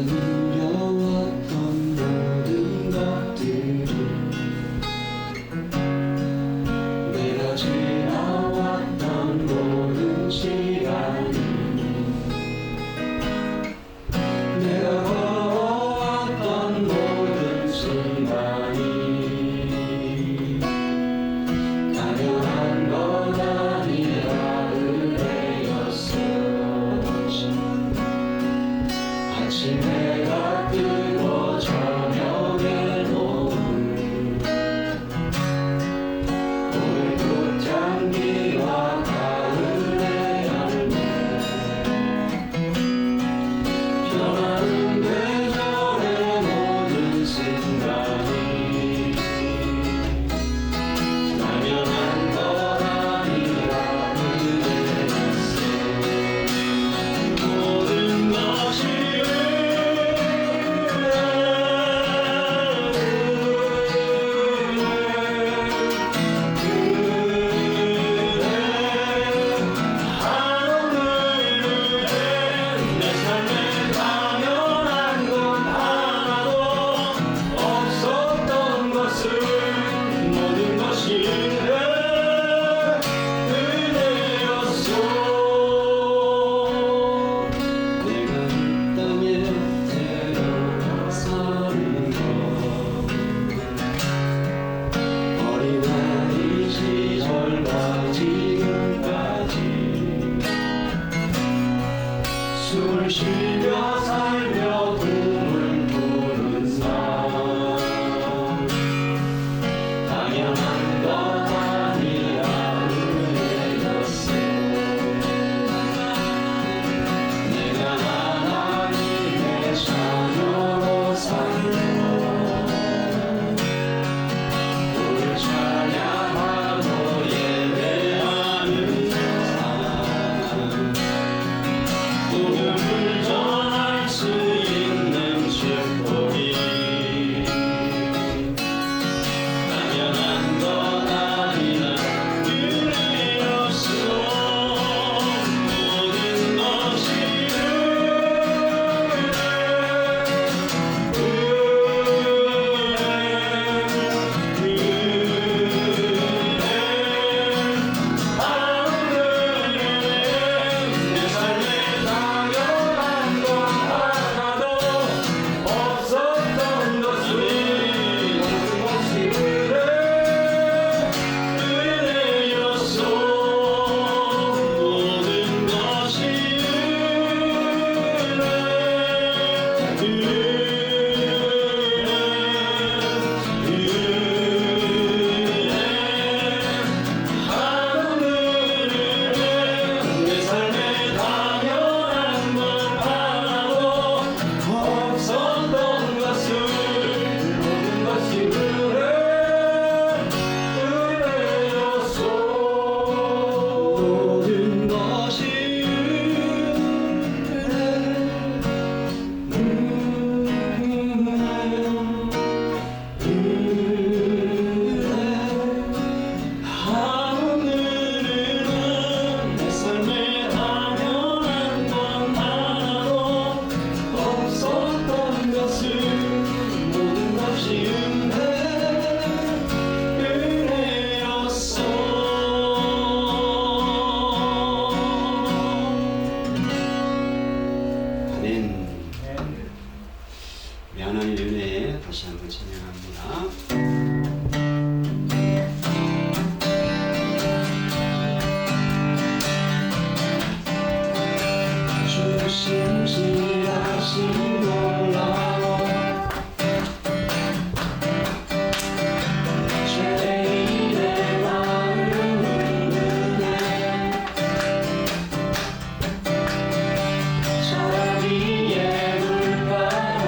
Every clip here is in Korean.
누려왔던 모든 것들이 내가 지나왔던 모든 시간이 내가 걸어왔던 모든 순간이 당연한 건 아니라 은혜였어. 아침해가 뜨고 저녁에 노을 오늘 꽃향기와 가을의 열매 변하는 계절의 모든 순간이 당연한 건 아니라 은혜였어. 모든 것이 숨을 쉬며 살며 꿈을 꾸는 삶 당연한 것 아니라 은혜였어. 내가 하나님의 자녀로 살며 그를 찬양하고 예배하는 복음을 전할 수 있는 축복이 당연한 것 아니라 은혜였어. 모든 것이 내 삶에 당연한 건 하나도 없었던 것이 모든 것이 은혜였어. 모든 것이 내 삶에 당연한 건 하나도 없었던 것을 모든 것이 은혜였어. 모든 것이 하늘은 내 삶에 당연한 건 하나도 없었던 것을 모든 것이 은혜였어. 아멘. 우리 하나님의 은혜에 다시 한번 찬양합니다. 주심실하신 놀라워 죄인의 마음을 은혜 자비의 물가로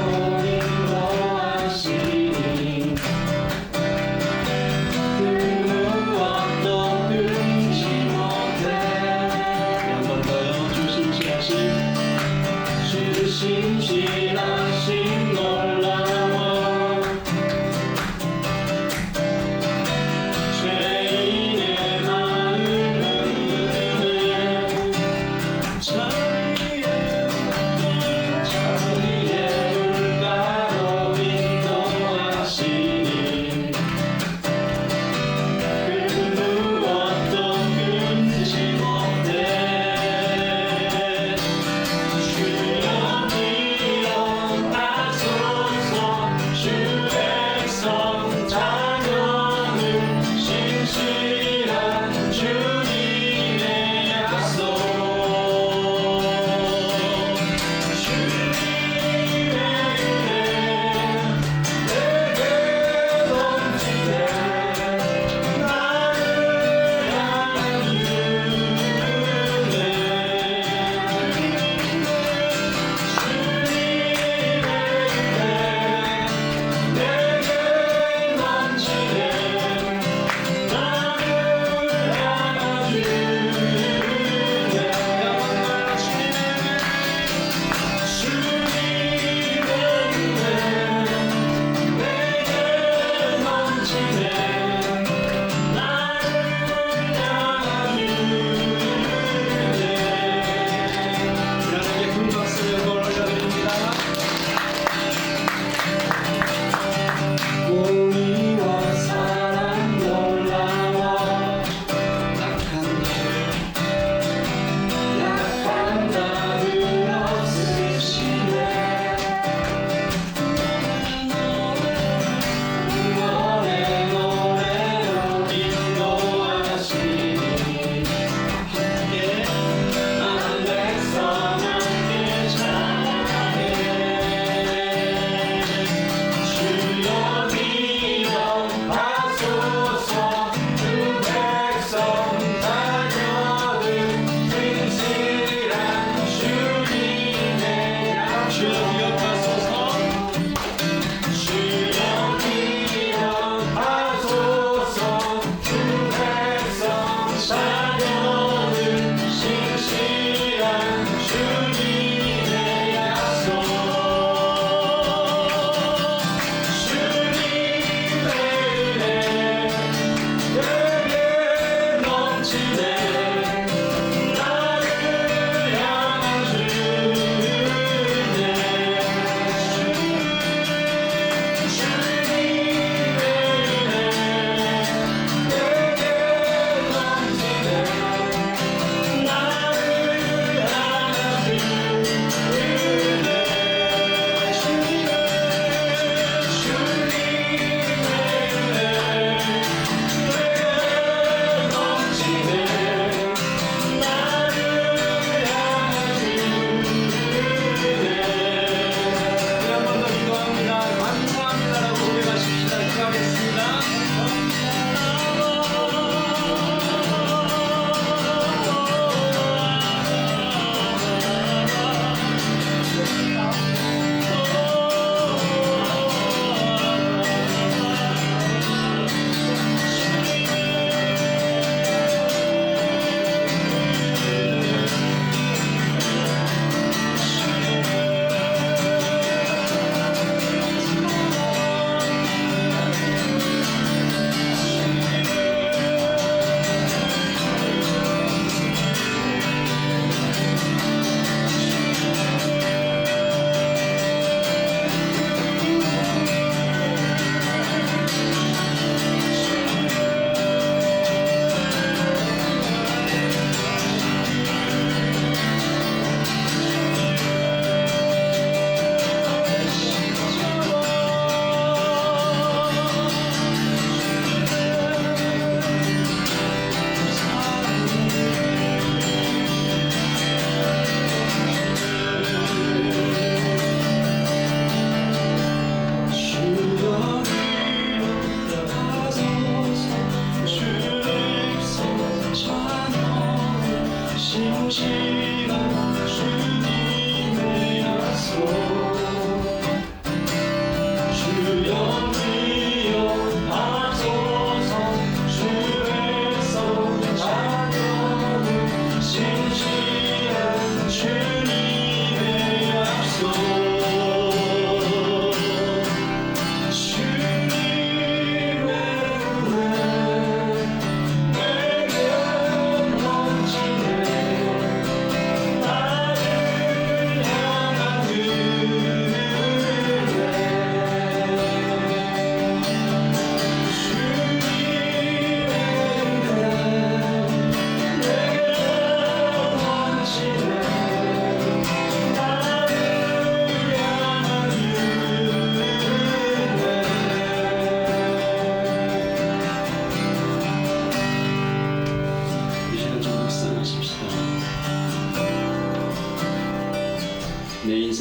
인도하시니 그 무엇도 끊지 못해. 한 번 더요. 주심실하신 놀라워 죄인의 마음을 은혜 자비의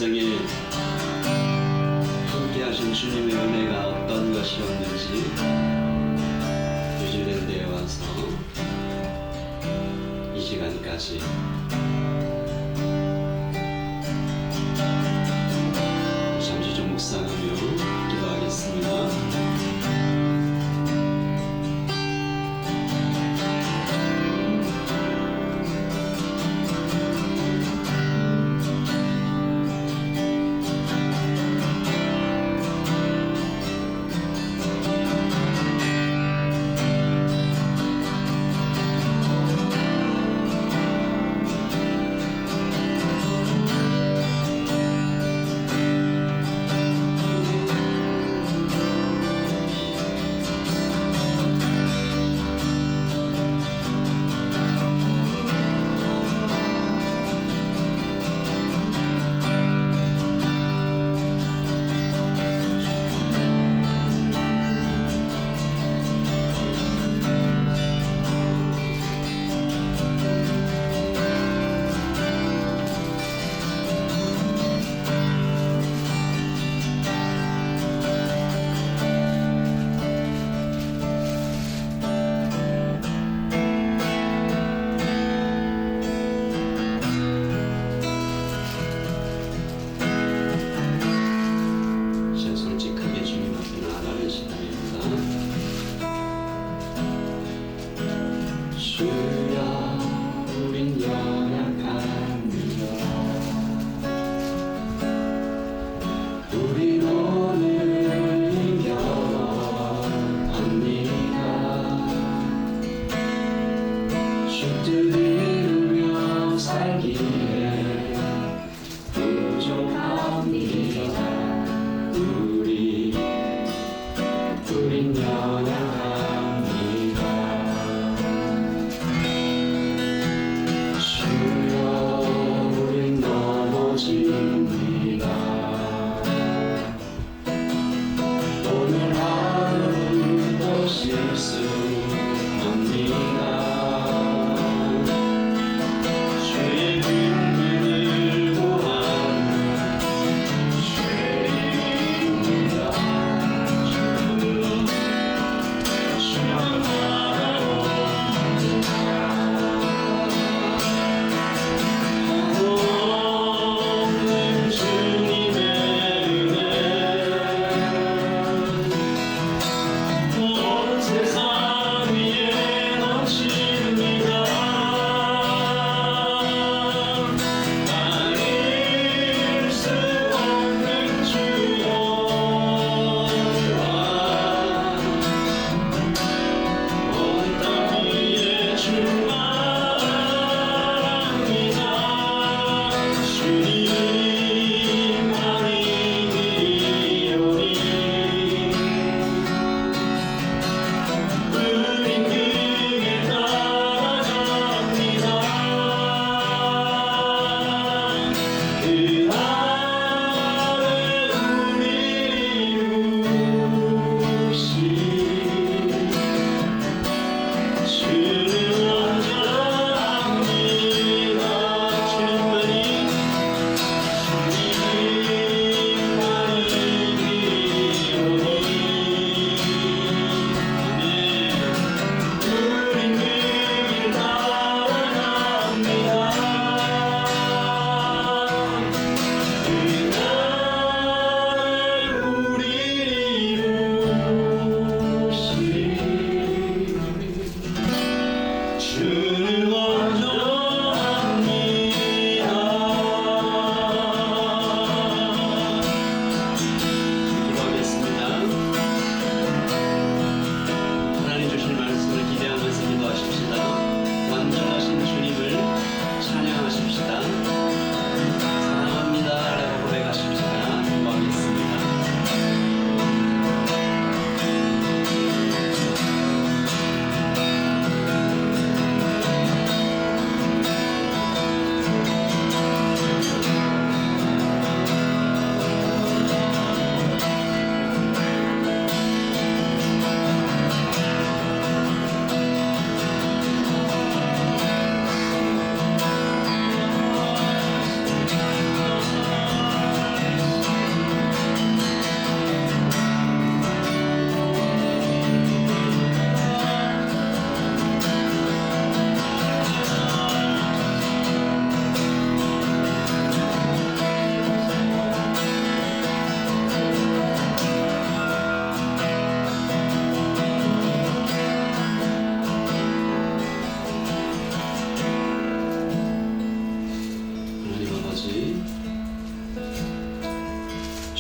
인생에 함께 하신 주님의 은혜가 어떤 것이었는지 뉴질랜드에 와서 이 시간까지 잠시 좀 묵상하며 기도하겠습니다.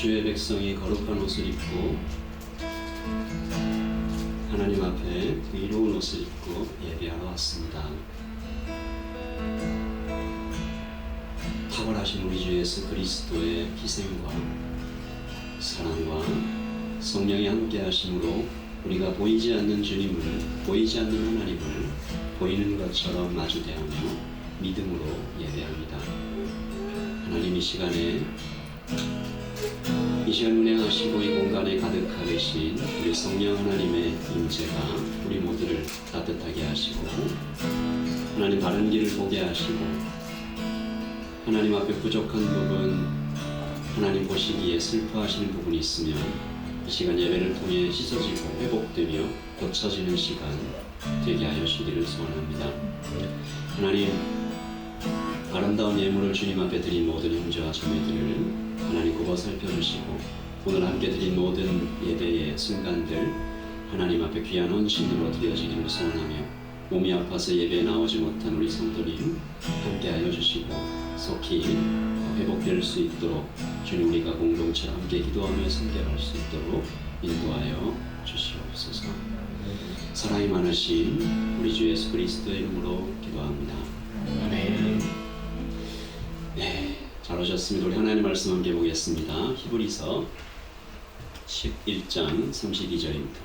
주의 백성이 거룩한 옷을 입고 하나님 앞에 의로운 옷을 입고 예배하러 왔습니다. 탁월하신 우리 주 예수 그리스도의 희생과 사랑과 성령이 함께 하심으로 우리가 보이지 않는 주님을, 보이지 않는 하나님을 보이는 것처럼 마주대하며 믿음으로 예배합니다. 하나님 이 시간 운행하시고 이 공간에 가득하신 우리 성령 하나님의 임재가 우리 모두를 따뜻하게 하시고 하나님 바른 길을 보게 하시고 하나님 앞에 부족한 부분, 하나님 보시기에 슬퍼하시는 부분이 있으면 이 시간 예배를 통해 씻어지고 회복되며 고쳐지는 시간 되게 하여 주기를 소원합니다. 하나님, 아름다운 예물을 주님 앞에 드린 모든 형제와 자매들을 하나님 굽어 살펴주시고 오늘 함께 드린 모든 예배의 순간들 하나님 앞에 귀한 헌신으로 드려지기를 소원하며 몸이 아파서 예배에 나오지 못한 우리 성도님 함께 하여 주시고 속히 회복될 수 있도록 주님 우리가 공동체로 함께 기도하며 선결할 수 있도록 인도하여 주시옵소서. 사랑이 많으신 우리 주 예수 그리스도의 이름으로 기도합니다. 아멘. 네, 잘 오셨습니다. 우리 하나님 말씀 함께 보겠습니다. 히브리서 11장 32절입니다.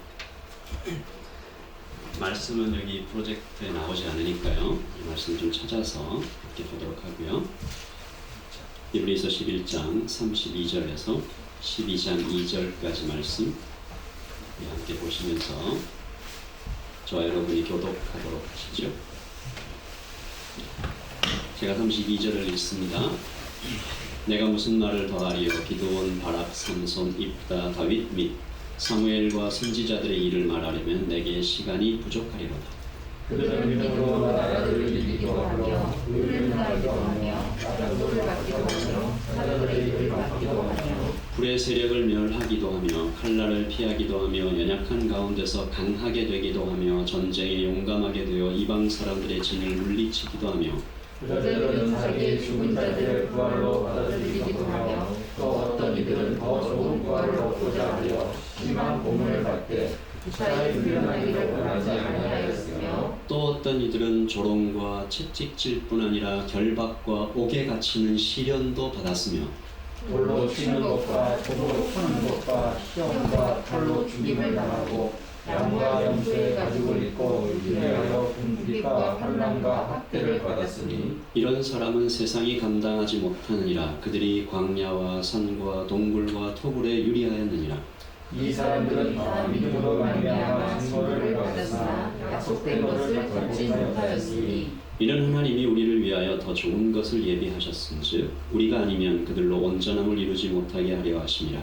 말씀은 여기 프로젝트에 나오지 않으니까요. 이 말씀 좀 찾아서 함께 보도록 하고요. 히브리서 11장 32절에서 12장 2절까지 말씀 함께 보시면서 저와 여러분이 교독하도록 하시죠. 제가 32절을 읽습니다. 내가 무슨 말을 더하리요? 기드온, 바락, 삼손, 입다, 다윗 및 사무엘과 선지자들의 일을 말하려면 내게 시간이 부족하리로다. 그들은 믿음으로 나라들을 이기기도 하며 의를 행하기도 하며 약속을 받기도 하며 사람들의 일을 받기도 하며 불의 세력을 멸하기도 하며 칼날을 피하기도 하며 연약한 가운데서 강하게 되기도 하며 전쟁에 용감하게 되어 이방 사람들의 진을 물리치기도 하며 그들은 자기의 죽은 자들을 부활로 받아들이기도 하며 또 어떤 이들은 더 좋은 부활을 얻고자 하여 심한 고문을 받되 무사히 물러나기를 원하지 아니하였으며 또 어떤 이들은 조롱과 채찍질뿐 아니라 결박과 옥에 갇히는 시련도 받았으며 돌로 치는 것과 톱으로 푸는 것과 시험과 칼로 죽임을 당하고 양과 염소의 가죽을 입고 인내하여 궁핍과 환난과 학대를 받았으니 이런 사람은 세상이 감당하지 못하느니라. 그들이 광야와 산과 동굴과 토굴에 유리하였느니라. 이 사람들은 다 믿음으로 말미암아 증거를 받았으나 약속된 것을 받지 못하였으니 이는 하나님이 우리를 위하여 더 좋은 것을 예비하셨은즉 우리가 아니면 그들로 온전함을 이루지 못하게 하려 하심이라.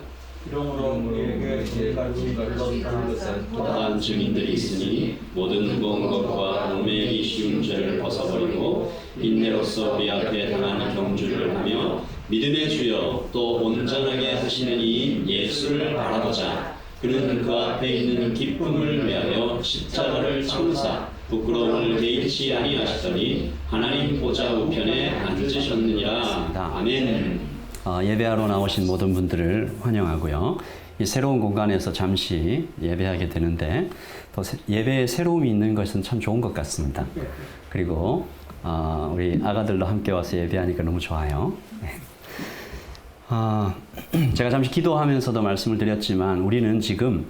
이러므로 우리에게 이제까지 둘러싼 것은 또한 증인들이 있으니 모든 무거운 것과 몸매기 쉬운 죄를 벗어버리고 인내로서 우리 앞에 당한 경주를 하며 믿음의 주여 또 온전하게 하시는 이 예수를 바라보자. 그는 그 앞에 있는 기쁨을 위하여 십자가를 청사 부끄러움을 개의치 아니하시더니 하나님 보좌 우편에 앉으셨느니라. 아멘. 예배하러 나오신 모든 분들을 환영하고요. 이 새로운 공간에서 잠시 예배하게 되는데 또 예배에 새로움이 있는 것은 참 좋은 것 같습니다. 그리고 우리 아가들도 함께 와서 예배하니까 너무 좋아요. 제가 잠시 기도하면서도 말씀을 드렸지만 우리는 지금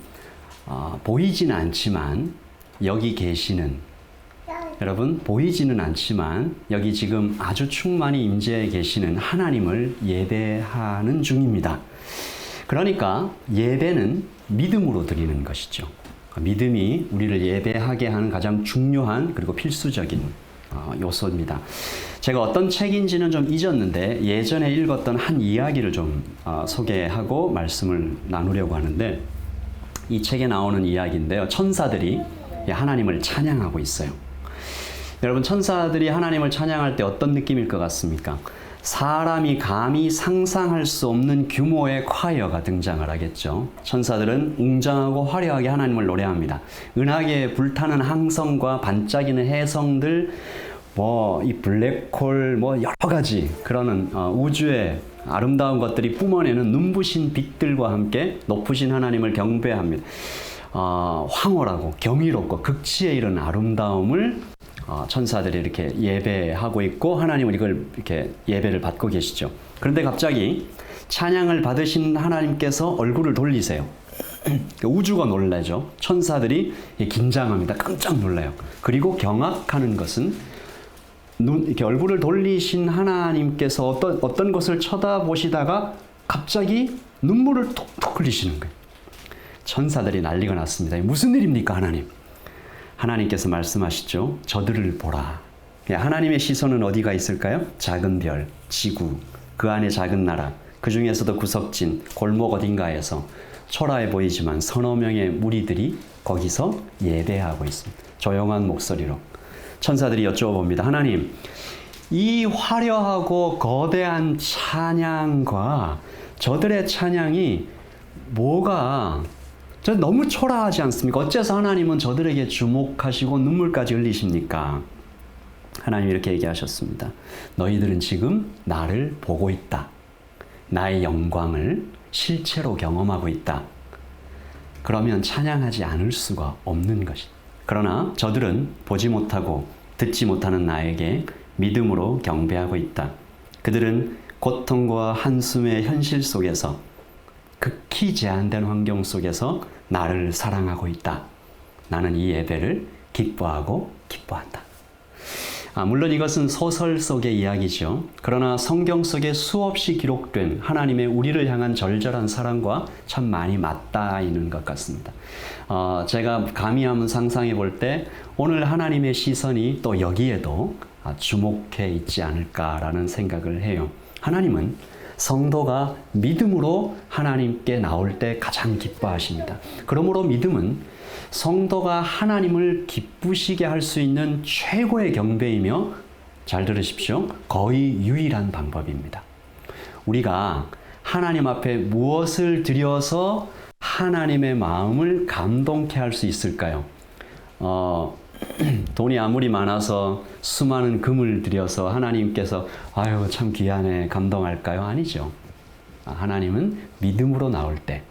보이지는 않지만 여기 계시는 여러분 보이지는 않지만 여기 지금 아주 충만히 임재해 계시는 하나님을 예배하는 중입니다. 그러니까 예배는 믿음으로 드리는 것이죠. 믿음이 우리를 예배하게 하는 가장 중요한 그리고 필수적인 요소입니다. 제가 어떤 책인지는 좀 잊었는데 예전에 읽었던 한 이야기를 좀 소개하고 말씀을 나누려고 하는데 이 책에 나오는 이야기인데요. 천사들이 하나님을 찬양하고 있어요. 여러분 천사들이 하나님을 찬양할 때 어떤 느낌일 것 같습니까? 사람이 감히 상상할 수 없는 규모의 콰이어가 등장을 하겠죠. 천사들은 웅장하고 화려하게 하나님을 노래합니다. 은하계에 불타는 항성과 반짝이는 해성들, 이 블랙홀, 여러 가지 그러는 우주의 아름다운 것들이 뿜어내는 눈부신 빛들과 함께 높으신 하나님을 경배합니다. 황홀하고 경이롭고 극치에 이른 아름다움을 천사들이 이렇게 예배하고 있고 하나님은 이걸 이렇게 예배를 받고 계시죠. 그런데 갑자기 찬양을 받으신 하나님께서 얼굴을 돌리세요. 우주가 놀라죠. 천사들이 긴장합니다. 깜짝 놀라요. 그리고 경악하는 것은 이렇게 얼굴을 돌리신 하나님께서 어떤 것을 쳐다보시다가 갑자기 눈물을 톡톡 흘리시는 거예요. 천사들이 난리가 났습니다. 무슨 일입니까, 하나님? 하나님께서 말씀하시죠. 저들을 보라. 하나님의 시선은 어디가 있을까요? 작은 별, 지구, 그 안에 작은 나라, 그 중에서도 구석진 골목 어딘가에서 초라해 보이지만 서너 명의 무리들이 거기서 예배하고 있습니다. 조용한 목소리로. 천사들이 여쭤봅니다. 하나님, 이 화려하고 거대한 찬양과 저들의 찬양이 뭐가 너무 초라하지 않습니까? 어째서 하나님은 저들에게 주목하시고 눈물까지 흘리십니까? 하나님이 이렇게 얘기하셨습니다. 너희들은 지금 나를 보고 있다. 나의 영광을 실체로 경험하고 있다. 그러면 찬양하지 않을 수가 없는 것이다. 그러나 저들은 보지 못하고 듣지 못하는 나에게 믿음으로 경배하고 있다. 그들은 고통과 한숨의 현실 속에서 극히 제한된 환경 속에서 나를 사랑하고 있다. 나는 이 예배를 기뻐하고 기뻐한다. 물론 이것은 소설 속의 이야기죠. 그러나 성경 속에 수없이 기록된 하나님의 우리를 향한 절절한 사랑과 참 많이 맞닿아 있는 것 같습니다. 제가 감히 한번 상상해 볼 때 오늘 하나님의 시선이 또 여기에도 주목해 있지 않을까라는 생각을 해요. 하나님은 성도가 믿음으로 하나님께 나올 때 가장 기뻐하십니다. 그러므로 믿음은 성도가 하나님을 기쁘시게 할 수 있는 최고의 경배이며, 잘 들으십시오, 거의 유일한 방법입니다. 우리가 하나님 앞에 무엇을 드려서 하나님의 마음을 감동케 할 수 있을까요? 돈이 아무리 많아서 수많은 금을 들여서 하나님께서 아유 참 귀하네 감동할까요? 아니죠. 하나님은 믿음으로 나올 때.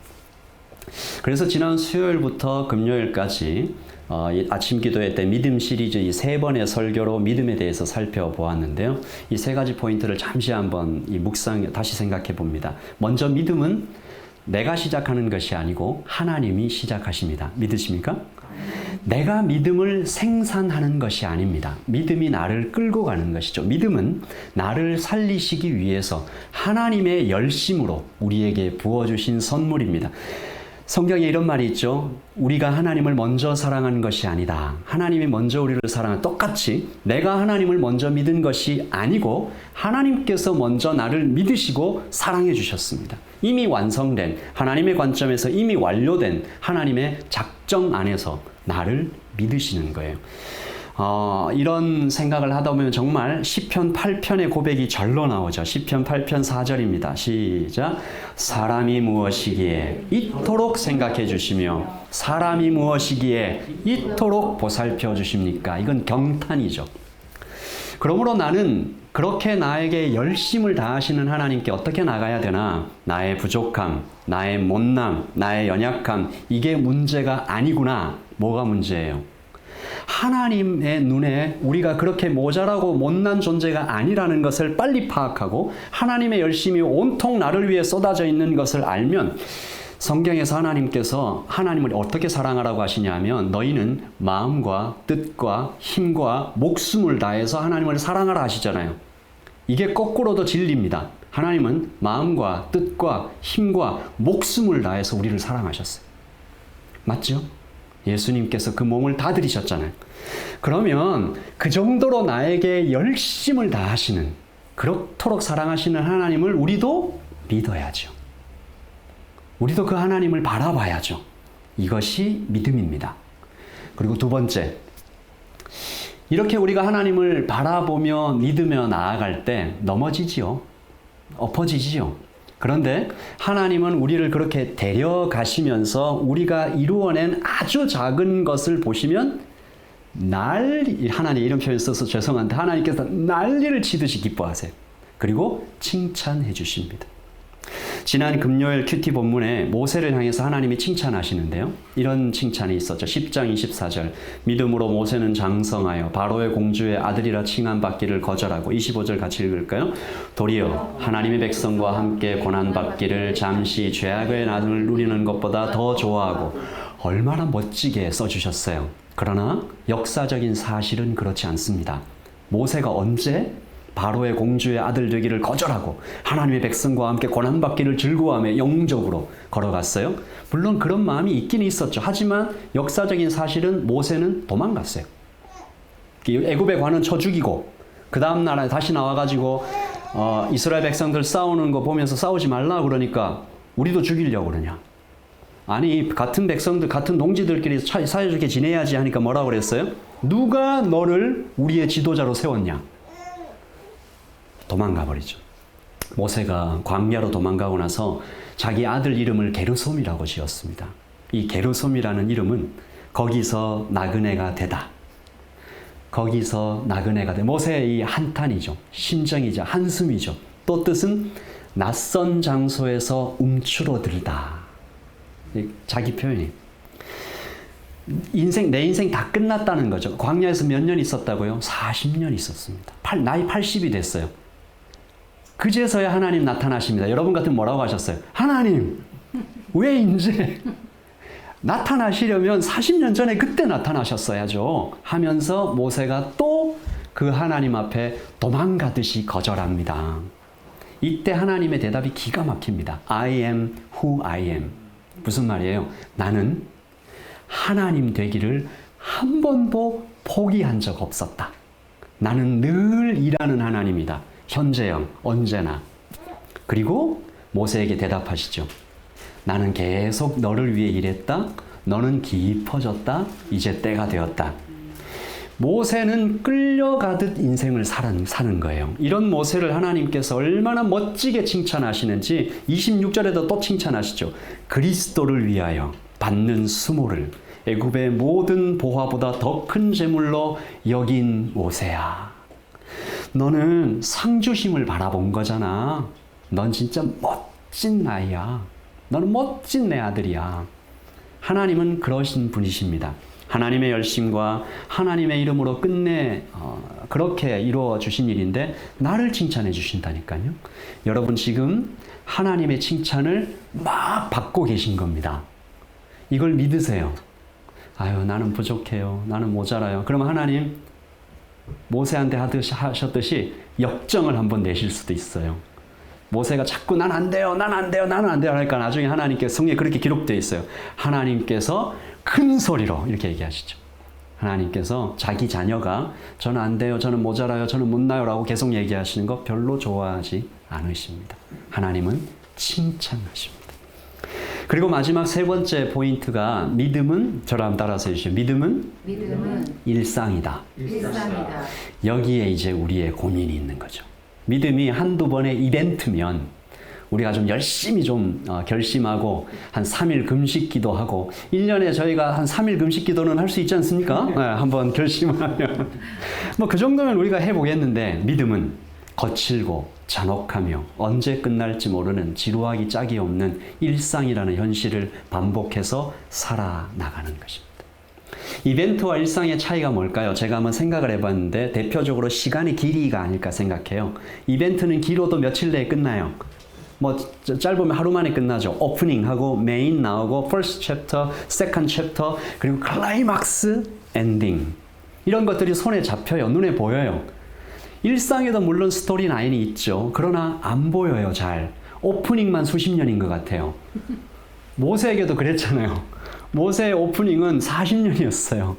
그래서 지난 수요일부터 금요일까지 아침 기도회 때 믿음 시리즈 이 3번의 설교로 믿음에 대해서 살펴보았는데요. 이 3가지 포인트를 잠시 한번 다시 생각해 봅니다. 먼저 믿음은 내가 시작하는 것이 아니고 하나님이 시작하십니다. 믿으십니까? 내가 믿음을 생산하는 것이 아닙니다. 믿음이 나를 끌고 가는 것이죠. 믿음은 나를 살리시기 위해서 하나님의 열심으로 우리에게 부어주신 선물입니다. 성경에 이런 말이 있죠. 우리가 하나님을 먼저 사랑한 것이 아니다. 하나님이 먼저 우리를 사랑한, 똑같이 내가 하나님을 먼저 믿은 것이 아니고 하나님께서 먼저 나를 믿으시고 사랑해 주셨습니다. 이미 완성된, 하나님의 관점에서 이미 완료된 하나님의 작정 안에서 나를 믿으시는 거예요. 이런 생각을 하다 보면 정말 시편 8편의 고백이 절로 나오죠. 시편 8편 4절입니다. 시작. 사람이 무엇이기에 이토록 생각해 주시며 사람이 무엇이기에 이토록 보살펴 주십니까? 이건 경탄이죠. 그러므로 나는 그렇게 나에게 열심을 다하시는 하나님께 어떻게 나가야 되나? 나의 부족함, 나의 못남, 나의 연약함, 이게 문제가 아니구나. 뭐가 문제예요? 하나님의 눈에 우리가 그렇게 모자라고 못난 존재가 아니라는 것을 빨리 파악하고 하나님의 열심이 온통 나를 위해 쏟아져 있는 것을 알면, 성경에서 하나님께서 하나님을 어떻게 사랑하라고 하시냐면 너희는 마음과 뜻과 힘과 목숨을 다해서 하나님을 사랑하라 하시잖아요. 이게 거꾸로도 진리입니다. 하나님은 마음과 뜻과 힘과 목숨을 다해서 우리를 사랑하셨어요. 맞죠? 예수님께서 그 몸을 다 들이셨잖아요. 그러면 그 정도로 나에게 열심을 다하시는, 그렇도록 사랑하시는 하나님을 우리도 믿어야죠. 우리도 그 하나님을 바라봐야죠. 이것이 믿음입니다. 그리고 두 번째, 이렇게 우리가 하나님을 바라보며 믿으며 나아갈 때 넘어지지요. 엎어지지요. 그런데 하나님은 우리를 그렇게 데려가시면서 우리가 이루어낸 아주 작은 것을 보시면 하나님 이런 표현 써서 죄송한데 하나님께서 난리를 치듯이 기뻐하세요. 그리고 칭찬해 주십니다. 지난 금요일 큐티 본문에 모세를 향해서 하나님이 칭찬하시는데요. 이런 칭찬이 있었죠. 10장 24절. 믿음으로 모세는 장성하여 바로의 공주의 아들이라 칭함받기를 거절하고 25절 같이 읽을까요? 도리어 하나님의 백성과 함께 고난받기를 잠시 죄악의 나중을 누리는 것보다 더 좋아하고 얼마나 멋지게 써주셨어요. 그러나 역사적인 사실은 그렇지 않습니다. 모세가 언제 바로의 공주의 아들 되기를 거절하고 하나님의 백성과 함께 고난받기를 즐거워하며 영적으로 걸어갔어요. 물론 그런 마음이 있긴 있었죠. 하지만 역사적인 사실은 모세는 도망갔어요. 애굽의 관은 쳐 죽이고 그 다음 날 다시 나와가지고 이스라엘 백성들 싸우는 거 보면서 싸우지 말라 그러니까 우리도 죽이려고 그러냐. 아니 같은 백성들 같은 동지들끼리 사이좋게 지내야지 하니까 뭐라고 그랬어요? 누가 너를 우리의 지도자로 세웠냐. 도망가 버리죠. 모세가 광야로 도망가고 나서 자기 아들 이름을 게르솜이라고 지었습니다. 이 게르솜이라는 이름은 거기서 나그네가 되다. 거기서 나그네가 돼. 모세의 이 한탄이죠. 심정이죠. 한숨이죠. 또 뜻은 낯선 장소에서 움츠러들다. 자기 표현이. 내 인생 다 끝났다는 거죠. 광야에서 몇 년 있었다고요? 40년 있었습니다. 나이 80이 됐어요. 그제서야 하나님 나타나십니다. 여러분 같으면 뭐라고 하셨어요? 하나님, 왜 이제 나타나시려면 40년 전에 그때 나타나셨어야죠. 하면서 모세가 또 그 하나님 앞에 도망가듯이 거절합니다. 이때 하나님의 대답이 기가 막힙니다. I am who I am. 무슨 말이에요? 나는 하나님 되기를 한 번도 포기한 적 없었다. 나는 늘 일하는 하나님이다. 현재형, 언제나. 그리고 모세에게 대답하시죠. 나는 계속 너를 위해 일했다. 너는 깊어졌다. 이제 때가 되었다. 모세는 끌려가듯 인생을 사는 거예요. 이런 모세를 하나님께서 얼마나 멋지게 칭찬하시는지 26절에도 또 칭찬하시죠. 그리스도를 위하여 받는 수모를 애굽의 모든 보화보다 더 큰 재물로 여긴 모세야. 너는 상주심을 바라본 거잖아. 넌 진짜 멋진 아이야. 너는 멋진 내 아들이야. 하나님은 그러신 분이십니다. 하나님의 열심과 하나님의 이름으로 끝내 그렇게 이루어 주신 일인데 나를 칭찬해 주신다니까요. 여러분 지금 하나님의 칭찬을 막 받고 계신 겁니다. 이걸 믿으세요. 아유 나는 부족해요. 나는 모자라요. 그러면 하나님 모세한테 하셨듯이 역정을 한번 내실 수도 있어요. 모세가 자꾸 난 안 돼요. 난 안 돼요. 나는 안 돼요. 하니까 나중에 하나님께서 성경에 그렇게 기록되어 있어요. 하나님께서 큰 소리로 이렇게 얘기하시죠. 하나님께서 자기 자녀가 저는 안 돼요. 저는 모자라요. 저는 못나요. 라고 계속 얘기하시는 거 별로 좋아하지 않으십니다. 하나님은 칭찬하십니다. 그리고 마지막 세 번째 포인트가 믿음은 저랑 따라서 해주시죠. 믿음은 일상이다. 여기에 이제 우리의 고민이 있는 거죠. 믿음이 한두 번의 이벤트면 우리가 좀 열심히 좀 결심하고 한 3일 금식 기도하고 1년에 저희가 한 3일 금식 기도는 할 수 있지 않습니까? 네, 한번 결심하면 뭐 그 정도면 우리가 해보겠는데 믿음은 거칠고 잔혹하며 언제 끝날지 모르는 지루하기 짝이 없는 일상이라는 현실을 반복해서 살아나가는 것입니다. 이벤트와 일상의 차이가 뭘까요? 제가 한번 생각을 해봤는데 대표적으로 시간의 길이가 아닐까 생각해요. 이벤트는 길어도 며칠 내에 끝나요. 뭐 짧으면 하루 만에 끝나죠. 오프닝하고 메인 나오고 first chapter, second chapter 그리고 클라이막스, 엔딩 이런 것들이 손에 잡혀요. 눈에 보여요. 일상에도 물론 스토리 라인이 있죠. 그러나 안 보여요. 잘. 오프닝만 수십 년인 것 같아요. 모세에게도 그랬잖아요. 모세의 오프닝은 40년이었어요.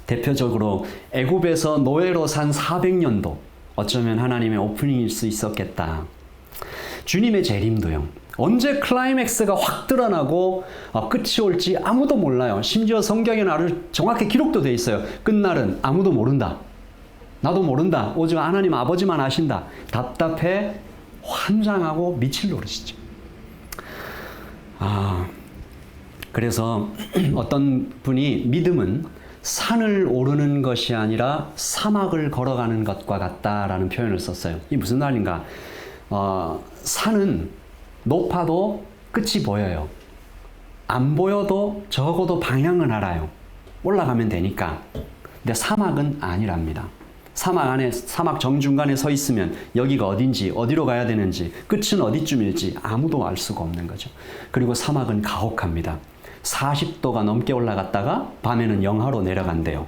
대표적으로 애굽에서 노예로 산 400년도 어쩌면 하나님의 오프닝일 수 있었겠다. 주님의 재림도요. 언제 클라이맥스가 확 드러나고 끝이 올지 아무도 몰라요. 심지어 성경에는 아주 정확히 기록도 돼 있어요. 끝날은 아무도 모른다. 나도 모른다. 오직 하나님 아버지만 아신다. 답답해 환장하고 미칠 노릇이죠. 그래서 어떤 분이 믿음은 산을 오르는 것이 아니라 사막을 걸어가는 것과 같다라는 표현을 썼어요. 이게 무슨 말인가? 산은 높아도 끝이 보여요. 안 보여도 적어도 방향은 알아요. 올라가면 되니까. 근데 사막은 아니랍니다. 사막 정중간에 서 있으면 여기가 어딘지, 어디로 가야 되는지, 끝은 어디쯤일지 아무도 알 수가 없는 거죠. 그리고 사막은 가혹합니다. 40도가 넘게 올라갔다가 밤에는 영하로 내려간대요.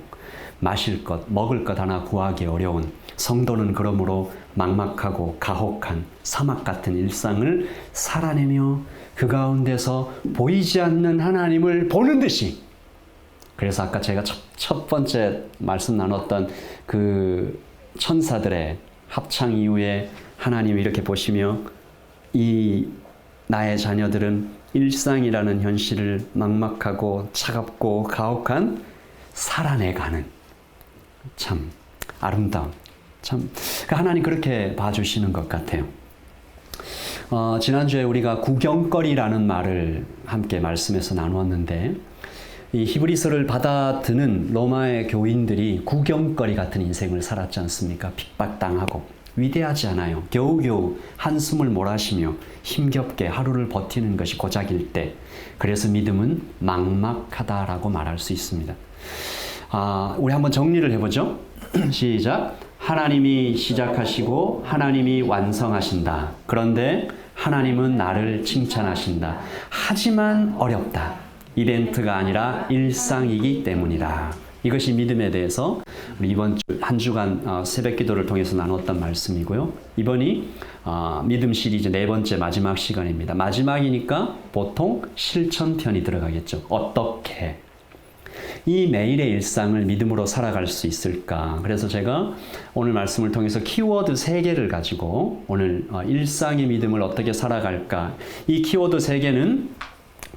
마실 것, 먹을 것 하나 구하기 어려운, 성도는 그러므로 막막하고 가혹한 사막 같은 일상을 살아내며 그 가운데서 보이지 않는 하나님을 보는 듯이, 그래서 아까 제가 첫 번째 말씀 나눴던 그 천사들의 합창 이후에 하나님이 이렇게 보시며 이 나의 자녀들은 일상이라는 현실을 막막하고 차갑고 가혹한 살아내가는, 참 아름다운, 참 하나님 그렇게 봐주시는 것 같아요. 지난주에 우리가 구경거리라는 말을 함께 말씀에서 나누었는데, 이 히브리서를 받아드는 로마의 교인들이 구경거리 같은 인생을 살았지 않습니까? 핍박당하고 위대하지 않아요. 겨우겨우 한숨을 몰아쉬며 힘겹게 하루를 버티는 것이 고작일 때, 그래서 믿음은 막막하다라고 말할 수 있습니다. 우리 한번 정리를 해보죠. 시작. 하나님이 시작하시고 하나님이 완성하신다. 그런데 하나님은 나를 칭찬하신다. 하지만 어렵다. 이벤트가 아니라 일상이기 때문이다. 이것이 믿음에 대해서 우리 이번 주 한 주간 새벽 기도를 통해서 나눴던 말씀이고요. 이번이 믿음 시리즈 네 번째 마지막 시간입니다. 마지막이니까 보통 실천편이 들어가겠죠. 어떻게 이 매일의 일상을 믿음으로 살아갈 수 있을까? 그래서 제가 오늘 말씀을 통해서 키워드 3개를 가지고 오늘 일상의 믿음을 어떻게 살아갈까? 이 키워드 3개는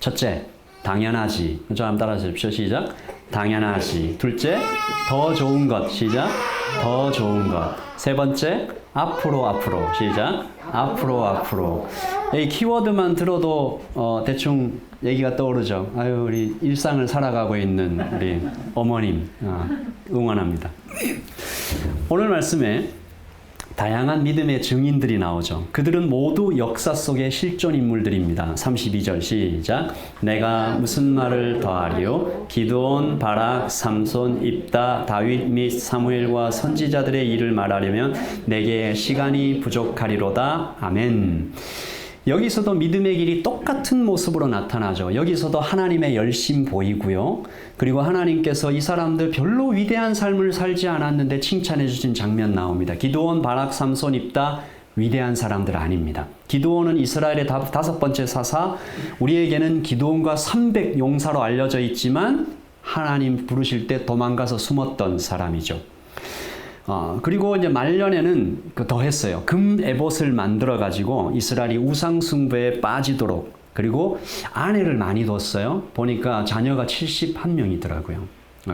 첫째, 당연하지. 저 한번 따라 주십시오. 시작. 당연하지. 둘째, 더 좋은 것. 시작. 더 좋은 것. 세 번째, 앞으로. 시작. 앞으로. 이 키워드만 들어도 대충 얘기가 떠오르죠. 아유, 우리 일상을 살아가고 있는 우리 어머님 응원합니다. 오늘 말씀에 다양한 믿음의 증인들이 나오죠. 그들은 모두 역사 속의 실존 인물들입니다. 32절 시작. 내가 무슨 말을 더하리요? 기드온, 바락, 삼손, 입다, 다윗 및 사무엘과 선지자들의 일을 말하려면 내게 시간이 부족하리로다. 아멘. 여기서도 믿음의 길이 똑같은 모습으로 나타나죠. 여기서도 하나님의 열심 보이고요. 그리고 하나님께서 이 사람들 별로 위대한 삶을 살지 않았는데 칭찬해 주신 장면 나옵니다. 기드온, 바락, 삼손, 입다 위대한 사람들 아닙니다. 기드온은 이스라엘의 5번째 사사, 우리에게는 기드온과 300 용사로 알려져 있지만 하나님 부르실 때 도망가서 숨었던 사람이죠. 그리고 이제 말년에는 더 했어요. 금 에봇을 만들어 가지고 이스라엘이 우상 숭배에 빠지도록, 그리고 아내를 많이 뒀어요. 보니까 자녀가 71명이더라고요.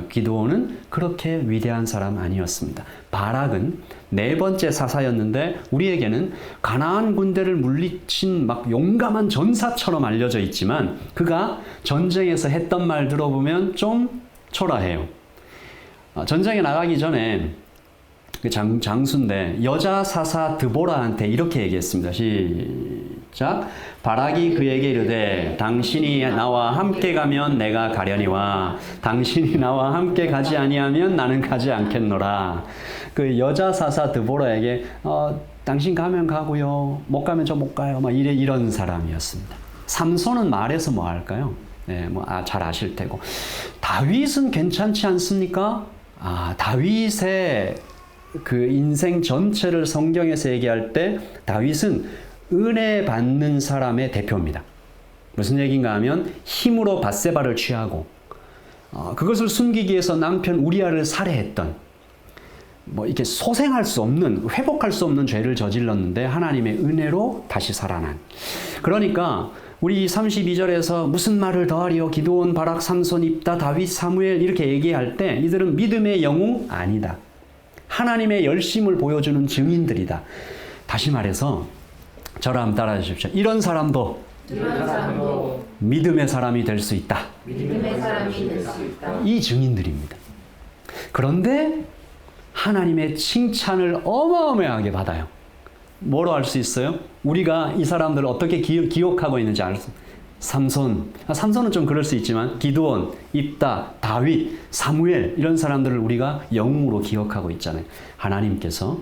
기드온은 그렇게 위대한 사람 아니었습니다. 바락은 4번째 사사였는데 우리에게는 가나안 군대를 물리친 막 용감한 전사처럼 알려져 있지만 그가 전쟁에서 했던 말 들어보면 좀 초라해요. 전쟁에 나가기 전에 그 장수인데 여자 사사 드보라한테 이렇게 얘기했습니다. 시작. 바락이 그에게 이르되 당신이 나와 함께 가면 내가 가려니와 당신이 나와 함께 가지 아니하면 나는 가지 않겠노라. 그 여자 사사 드보라에게 당신 가면 가고요, 못 가면 저 못 가요, 막 이런 사람이었습니다. 삼손은 말해서 뭐 할까요? 네, 잘 아실 테고. 다윗은 괜찮지 않습니까? 다윗의 그 인생 전체를 성경에서 얘기할 때 다윗은 은혜 받는 사람의 대표입니다. 무슨 얘기인가 하면 힘으로 밧세바를 취하고 그것을 숨기기 위해서 남편 우리아를 살해했던, 이렇게 소생할 수 없는, 회복할 수 없는 죄를 저질렀는데 하나님의 은혜로 다시 살아난. 그러니까 우리 32절에서 무슨 말을 더하리요? 기드온, 바락, 삼손, 입다, 다윗, 사무엘 이렇게 얘기할 때 이들은 믿음의 영웅 아니다. 하나님의 열심을 보여주는 증인들이다. 다시 말해서 저를 한번 따라해 주십시오. 이런 사람도 믿음의 사람이 될 수 있다. 이 증인들입니다. 그런데 하나님의 칭찬을 어마어마하게 받아요. 뭐로 알 수 있어요? 우리가 이 사람들을 어떻게 기억하고 있는지 알 수. 삼손은 좀 그럴 수 있지만 기드온, 입다, 다윗, 사무엘 이런 사람들을 우리가 영웅으로 기억하고 있잖아요. 하나님께서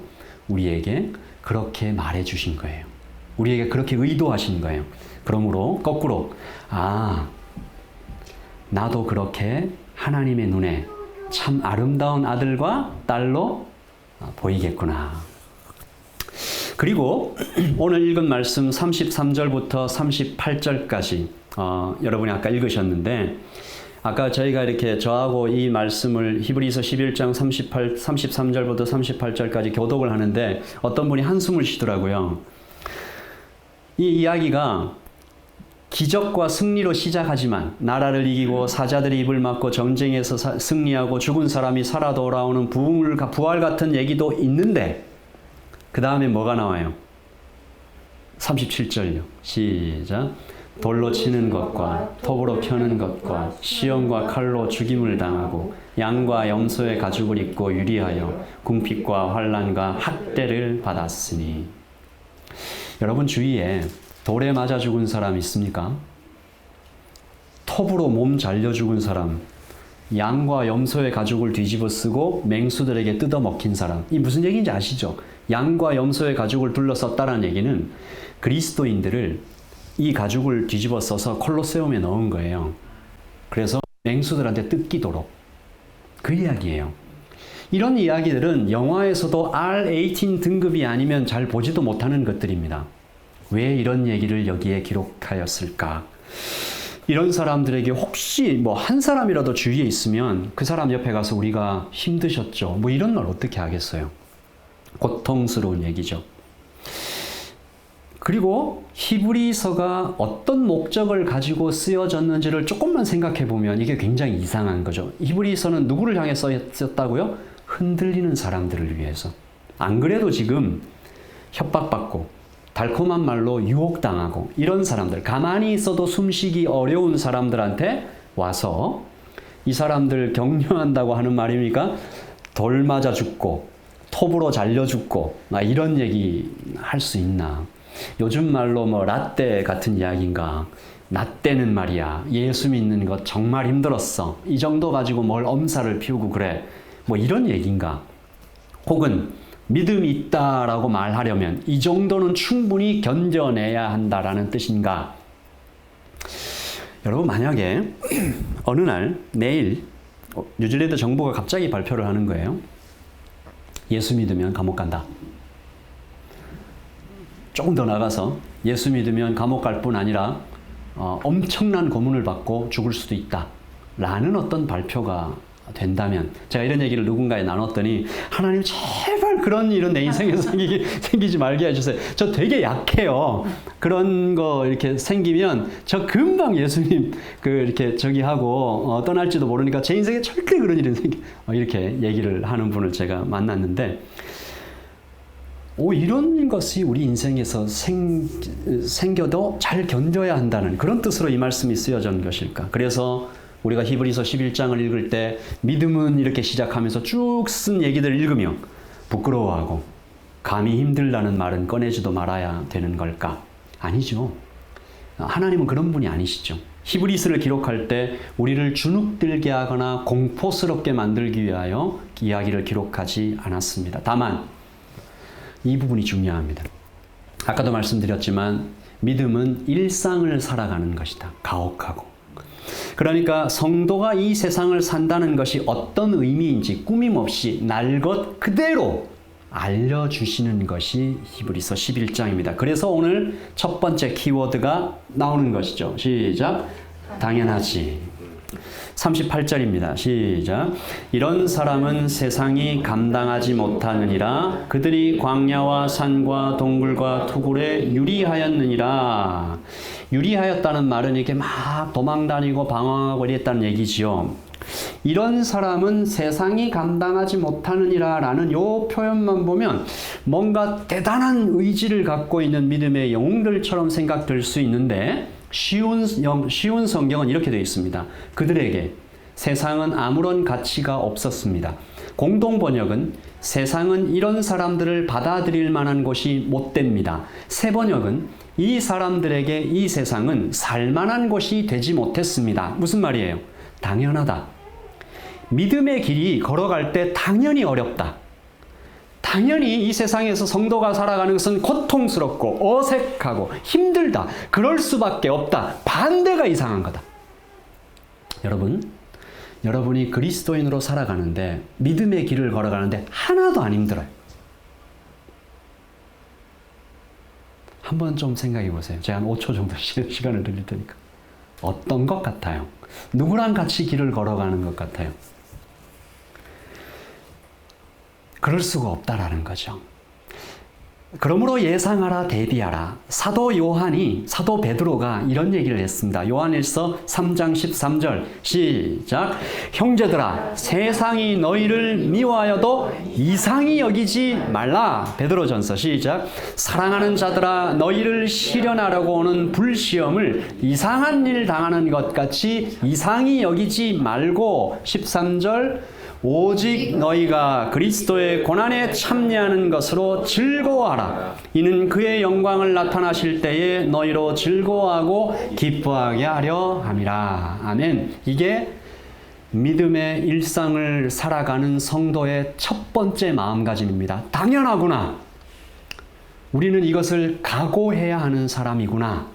우리에게 그렇게 말해 주신 거예요. 우리에게 그렇게 의도하신 거예요. 그러므로 거꾸로 나도 그렇게 하나님의 눈에 참 아름다운 아들과 딸로 보이겠구나. 그리고 오늘 읽은 말씀 33절부터 38절까지 여러분이 아까 읽으셨는데, 아까 저희가 이렇게 저하고 이 말씀을 히브리서 11장 33절부터 38절까지 교독을 하는데 어떤 분이 한숨을 쉬더라고요. 이 이야기가 기적과 승리로 시작하지만 나라를 이기고 사자들이 입을 막고 전쟁에서 승리하고 죽은 사람이 살아 돌아오는 부활 같은 얘기도 있는데 그 다음에 뭐가 나와요? 37절요. 시작. 돌로 치는 것과 톱으로 펴는 것과 시험과 칼로 죽임을 당하고 양과 염소의 가죽을 입고 유리하여 궁핍과 환난과 학대를 받았으니. 여러분 주위에 돌에 맞아 죽은 사람 있습니까? 톱으로 몸 잘려 죽은 사람, 양과 염소의 가죽을 뒤집어 쓰고 맹수들에게 뜯어 먹힌 사람. 이 무슨 얘기인지 아시죠? 양과 염소의 가죽을 둘러썼다는 얘기는 그리스도인들을 이 가죽을 뒤집어 써서 콜로세움에 넣은 거예요. 그래서 맹수들한테 뜯기도록. 그 이야기예요. 이런 이야기들은 영화에서도 R18 등급이 아니면 잘 보지도 못하는 것들입니다. 왜 이런 얘기를 여기에 기록하였을까? 이런 사람들에게 혹시 한 사람이라도 주위에 있으면 그 사람 옆에 가서 우리가 힘드셨죠? 이런 말 어떻게 하겠어요? 고통스러운 얘기죠. 그리고 히브리서가 어떤 목적을 가지고 쓰여졌는지를 조금만 생각해 보면 이게 굉장히 이상한 거죠. 히브리서는 누구를 향해 썼다고요? 흔들리는 사람들을 위해서. 안 그래도 지금 협박받고 달콤한 말로 유혹당하고 이런 사람들, 가만히 있어도 숨쉬기 어려운 사람들한테 와서 이 사람들 격려한다고 하는 말입니까? 돌 맞아 죽고 톱으로 잘려 죽고 이런 얘기 할 수 있나? 요즘 말로 라떼 같은 이야기인가? 나 때는 말이야 예수 믿는 것 정말 힘들었어. 이 정도 가지고 뭘 엄살을 피우고 그래. 이런 얘기인가? 혹은 믿음이 있다라고 말하려면 이 정도는 충분히 견뎌내야 한다라는 뜻인가? 여러분 만약에 어느 날 내일 뉴질랜드 정부가 갑자기 발표를 하는 거예요. 예수 믿으면 감옥 간다. 조금 더 나가서 예수 믿으면 감옥 갈 뿐 아니라 엄청난 고문을 받고 죽을 수도 있다 라는 어떤 발표가 된다면, 제가 이런 얘기를 누군가에 나눴더니 하나님 제발 그런 일은 내 인생에 생기지 말게 해주세요. 저 되게 약해요. 그런 거 이렇게 생기면 저 금방 예수님 이렇게 하고 떠날지도 모르니까 제 인생에 절대 그런 일은 이렇게 얘기를 하는 분을 제가 만났는데, 이런 것이 우리 인생에서 생겨도 잘 견뎌야 한다는 그런 뜻으로 이 말씀이 쓰여진 것일까? 그래서 우리가 히브리서 11장을 읽을 때 믿음은 이렇게 시작하면서 쭉 쓴 얘기들을 읽으며 부끄러워하고 감히 힘들다는 말은 꺼내지도 말아야 되는 걸까? 아니죠. 하나님은 그런 분이 아니시죠. 히브리서를 기록할 때 우리를 주눅들게 하거나 공포스럽게 만들기 위하여 이야기를 기록하지 않았습니다. 다만 이 부분이 중요합니다. 아까도 말씀드렸지만 믿음은 일상을 살아가는 것이다. 가혹하고. 그러니까 성도가 이 세상을 산다는 것이 어떤 의미인지 꾸밈없이 날 것 그대로 알려주시는 것이 히브리서 11장입니다. 그래서 오늘 첫 번째 키워드가 나오는 것이죠. 시작. 당연하지. 38절입니다. 시작. 이런 사람은 세상이 감당하지 못하느니라. 그들이 광야와 산과 동굴과 투굴에 유리하였느니라. 유리하였다는 말은 이렇게 막 도망다니고 방황하고 이랬다는 얘기지요. 이런 사람은 세상이 감당하지 못하느니라 라는 요 표현만 보면 뭔가 대단한 의지를 갖고 있는 믿음의 영웅들처럼 생각될 수 있는데, 쉬운 성경은 이렇게 되어 있습니다. 그들에게 세상은 아무런 가치가 없었습니다. 공동 번역은 세상은 이런 사람들을 받아들일 만한 곳이 못 됩니다. 새 번역은 이 사람들에게 이 세상은 살만한 곳이 되지 못했습니다. 무슨 말이에요? 당연하다. 믿음의 길이 걸어갈 때 당연히 어렵다. 당연히 이 세상에서 성도가 살아가는 것은 고통스럽고 어색하고 힘들다. 그럴 수밖에 없다. 반대가 이상한 거다. 여러분이 그리스도인으로 살아가는데, 믿음의 길을 걸어가는데 하나도 안 힘들어요. 한번 좀 생각해 보세요. 제가 한 5초 정도 시간을 드릴 테니까. 어떤 것 같아요? 누구랑 같이 길을 걸어가는 것 같아요? 그럴 수가 없다라는 거죠. 그러므로 예상하라, 대비하라. 사도 베드로가 이런 얘기를 했습니다. 요한일서 3장 13절 시작. 형제들아, 세상이 너희를 미워하여도 이상히 여기지 말라. 베드로전서 시작. 사랑하는 자들아, 너희를 시련하려고 오는 불시험을 이상한 일 당하는 것 같이 이상히 여기지 말고 13절 오직 너희가 그리스도의 고난에 참여하는 것으로 즐거워하라. 이는 그의 영광을 나타나실 때에 너희로 즐거워하고 기뻐하게 하려 함이라. 아멘. 이게 믿음의 일상을 살아가는 성도의 첫 번째 마음가짐입니다. 당연하구나. 우리는 이것을 각오해야 하는 사람이구나.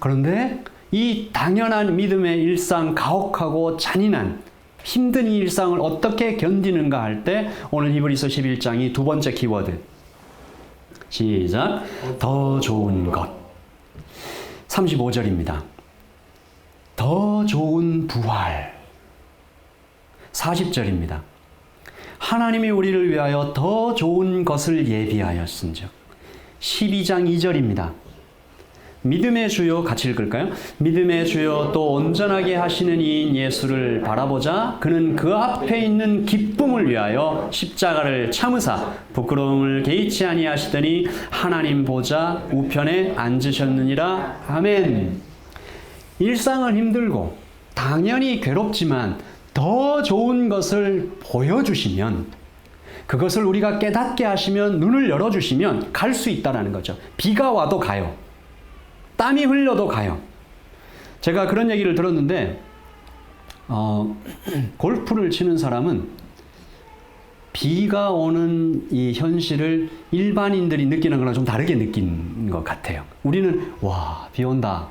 그런데 이 당연한 믿음의 일상, 가혹하고 잔인한 힘든 이 일상을 어떻게 견디는가 할 때 오늘 히브리서 11장이 두 번째 키워드. 시작. 더 좋은 것. 35절입니다. 더 좋은 부활. 40절입니다. 하나님이 우리를 위하여 더 좋은 것을 예비하였은즉. 12장 2절입니다. 믿음의 주요, 같이 읽을까요? 믿음의 주요 또 온전하게 하시는 이인 예수를 바라보자. 그는 그 앞에 있는 기쁨을 위하여 십자가를 참으사 부끄러움을 개의치 아니하시더니 하나님 보좌 우편에 앉으셨느니라. 아멘. 일상은 힘들고 당연히 괴롭지만 더 좋은 것을 보여주시면, 그것을 우리가 깨닫게 하시면, 눈을 열어주시면 갈 수 있다는 거죠. 비가 와도 가요. 땀이 흘려도 가요. 제가 그런 얘기를 들었는데 골프를 치는 사람은 비가 오는 이 현실을 일반인들이 느끼는 거랑 좀 다르게 느낀 것 같아요. 우리는 와, 비 온다.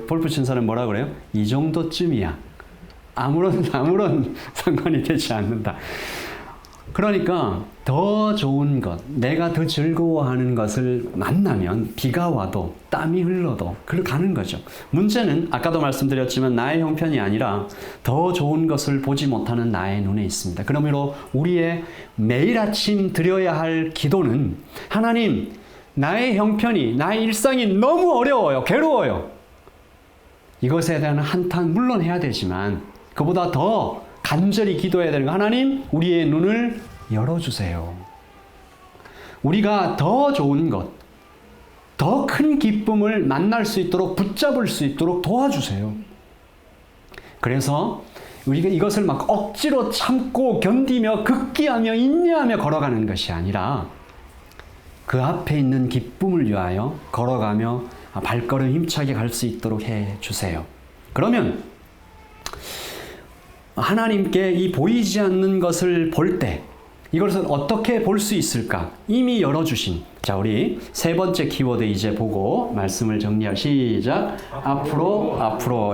골프 치는 사람 뭐라 그래요? 이 정도쯤이야. 아무런 상관이 되지 않는다. 그러니까 더 좋은 것, 내가 더 즐거워하는 것을 만나면 비가 와도 땀이 흘러도 그렇게 가는 거죠. 문제는 아까도 말씀드렸지만 나의 형편이 아니라 더 좋은 것을 보지 못하는 나의 눈에 있습니다. 그러므로 우리의 매일 아침 드려야 할 기도는, 하나님, 나의 형편이, 나의 일상이 너무 어려워요. 괴로워요. 이것에 대한 한탄 물론 해야 되지만 그보다 더 간절히 기도해야 되는 거, 하나님, 우리의 눈을 열어주세요. 우리가 더 좋은 것, 더 큰 기쁨을 만날 수 있도록, 붙잡을 수 있도록 도와주세요. 그래서 우리가 이것을 막 억지로 참고 견디며 극기하며 인내하며 걸어가는 것이 아니라 그 앞에 있는 기쁨을 위하여 걸어가며 발걸음 힘차게 갈 수 있도록 해주세요. 그러면 하나님께 이 보이지 않는 것을 볼 때 이것을 어떻게 볼 수 있을까? 이미 열어주신. 자, 우리 세 번째 키워드 이제 보고 말씀을 정리할. 시작. 앞으로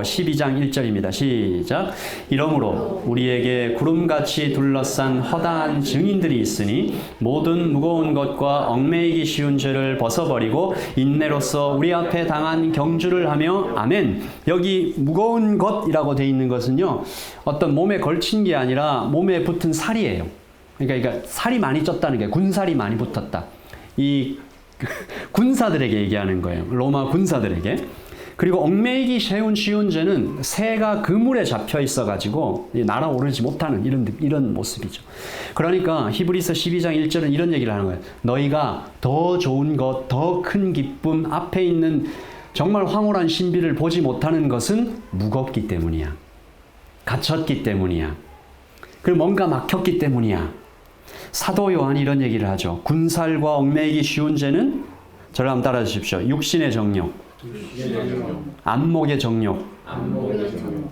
12장 1절입니다. 시작. 이러므로 우리에게 구름같이 둘러싼 허다한 증인들이 있으니 모든 무거운 것과 얽매이기 쉬운 죄를 벗어버리고 인내로서 우리 앞에 당한 경주를 하며. 아멘. 여기 무거운 것이라고 되어 있는 것은요, 어떤 몸에 걸친 게 아니라 몸에 붙은 살이에요. 그러니까 살이 많이 쪘다는 게, 군살이 많이 붙었다. 이 군사들에게 얘기하는 거예요. 로마 군사들에게. 그리고 얽매이기 쉬운 죄는 새가 그물에 잡혀 있어가지고 날아오르지 못하는 이런 모습이죠. 그러니까 히브리서 12장 1절은 이런 얘기를 하는 거예요. 너희가 더 좋은 것, 더 큰 기쁨, 앞에 있는 정말 황홀한 신비를 보지 못하는 것은 무겁기 때문이야. 갇혔기 때문이야. 그리고 뭔가 막혔기 때문이야. 사도 요한이 이런 얘기를 하죠. 군살과 얽매이기 쉬운 죄는 저를 한번 따라 주십시오. 육신의 정욕, 안목의 정욕,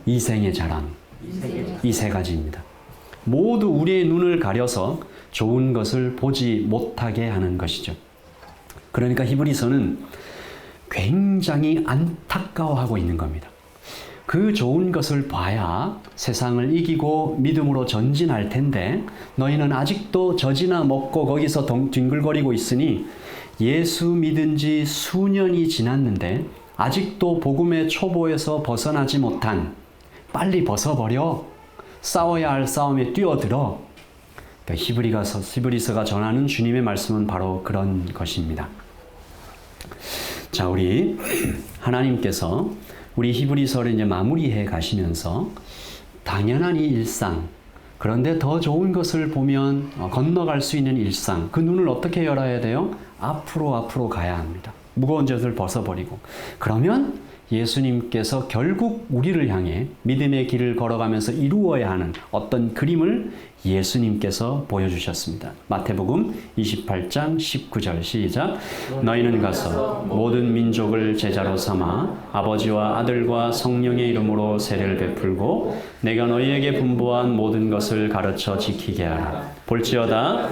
이생의 자랑. 이 세 가지입니다. 모두 우리의 눈을 가려서 좋은 것을 보지 못하게 하는 것이죠. 그러니까 히브리서는 굉장히 안타까워하고 있는 겁니다. 그 좋은 것을 봐야 세상을 이기고 믿음으로 전진할 텐데 너희는 아직도 젖이나 먹고 거기서 뒹굴거리고 있으니 예수 믿은 지 수년이 지났는데 아직도 복음의 초보에서 벗어나지 못한, 빨리 벗어버려, 싸워야 할 싸움에 뛰어들어. 그러니까 히브리서가 전하는 주님의 말씀은 바로 그런 것입니다. 자, 우리 하나님께서 우리 히브리서를 이제 마무리해 가시면서 당연한 이 일상, 그런데 더 좋은 것을 보면 건너갈 수 있는 일상, 그 눈을 어떻게 열어야 돼요? 앞으로 가야 합니다. 무거운 것을 벗어버리고. 그러면 예수님께서 결국 우리를 향해 믿음의 길을 걸어가면서 이루어야 하는 어떤 그림을 예수님께서 보여주셨습니다. 마태복음 28장 19절 시작. 너희는 가서 모든 민족을 제자로 삼아 아버지와 아들과 성령의 이름으로 세례를 베풀고 내가 너희에게 분부한 모든 것을 가르쳐 지키게 하라. 볼지어다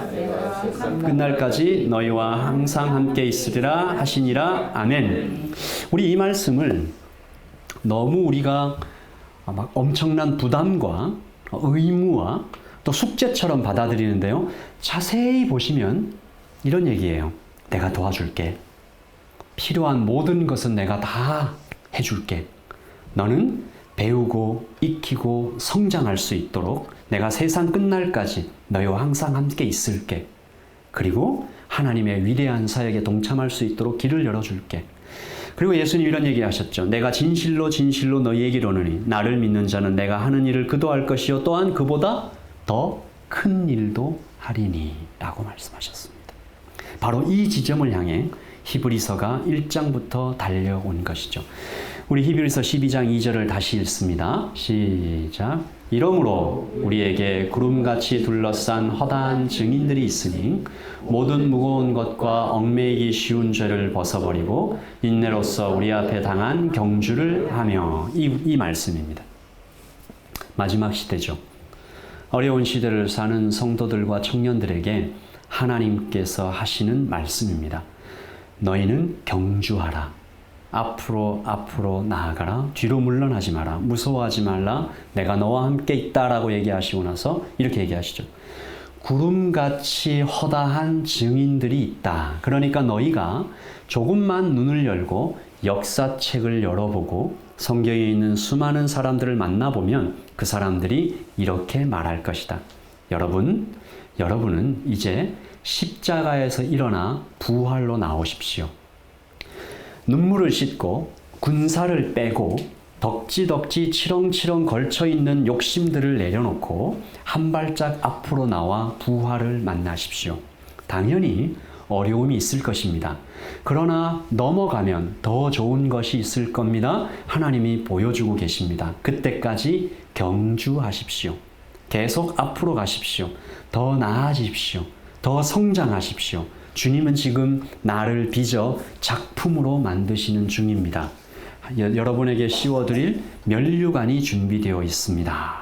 끝날까지 너희와 항상 함께 있으리라 하시니라. 아멘. 우리 이 말씀을 너무 우리가 막 엄청난 부담과 의무와 또 숙제처럼 받아들이는데요. 자세히 보시면 이런 얘기예요. 내가 도와줄게. 필요한 모든 것은 내가 다 해줄게. 너는 배우고 익히고 성장할 수 있도록 내가 세상 끝날까지 너희와 항상 함께 있을게. 그리고 하나님의 위대한 사역에 동참할 수 있도록 길을 열어줄게. 그리고 예수님 이런 얘기 하셨죠. 내가 진실로 진실로 너희에게 이르노니 나를 믿는 자는 내가 하는 일을 그도 할 것이요 또한 그보다 더 큰 일도 하리니 라고 말씀하셨습니다. 바로 이 지점을 향해 히브리서가 1장부터 달려온 것이죠. 우리 히브리서 12장 2절을 다시 읽습니다. 시작. 이러므로 우리에게 구름같이 둘러싼 허다한 증인들이 있으니 모든 무거운 것과 얽매이기 쉬운 죄를 벗어버리고 인내로써 우리 앞에 당한 경주를 하며 이 말씀입니다. 마지막 시대죠. 어려운 시대를 사는 성도들과 청년들에게 하나님께서 하시는 말씀입니다. 너희는 경주하라. 앞으로 나아가라. 뒤로 물러나지 마라. 무서워하지 말라. 내가 너와 함께 있다라고 얘기하시고 나서 이렇게 얘기하시죠. 구름같이 허다한 증인들이 있다. 그러니까 너희가 조금만 눈을 열고 역사책을 열어보고 성경에 있는 수많은 사람들을 만나보면 그 사람들이 이렇게 말할 것이다. 여러분은 이제 십자가에서 일어나 부활로 나오십시오. 눈물을 씻고 군사를 빼고 덕지덕지 치렁치렁 걸쳐있는 욕심들을 내려놓고 한 발짝 앞으로 나와 부활을 만나십시오. 당연히 어려움이 있을 것입니다. 그러나 넘어가면 더 좋은 것이 있을 겁니다. 하나님이 보여주고 계십니다. 그때까지 경주하십시오. 계속 앞으로 가십시오. 더 나아지십시오. 더 성장하십시오. 주님은 지금 나를 빚어 작품으로 만드시는 중입니다. 여러분에게 씌워드릴 면류관이 준비되어 있습니다.